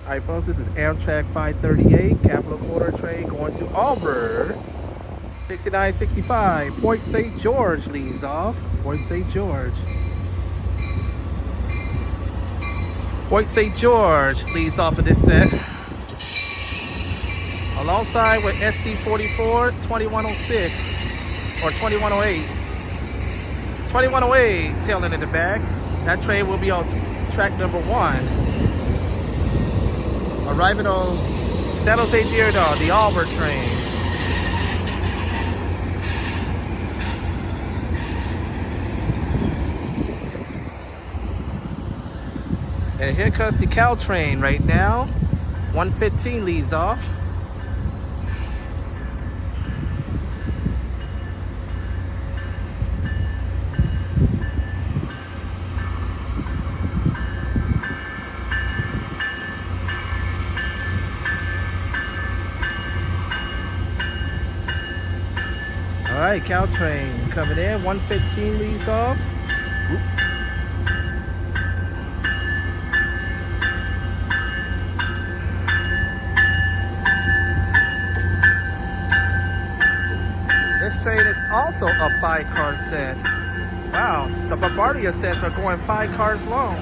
Alright folks, this is Amtrak 538, Capital Quarter train going to Auburn. 6965, Port St. George leads off. Port St. George. Port St. George leads off of this set. Alongside with SC44, 2106, or 2108. 2108 tailing in the back. That train will be on track number 1. Arriving on San Jose Diridon, the Auburn train. And here comes the Caltrain right now. 115 leads off. All right, Caltrain coming in. 115 leads off. Oops. This train is also a 5-car set. Wow, the Bombardier sets are going 5 cars long.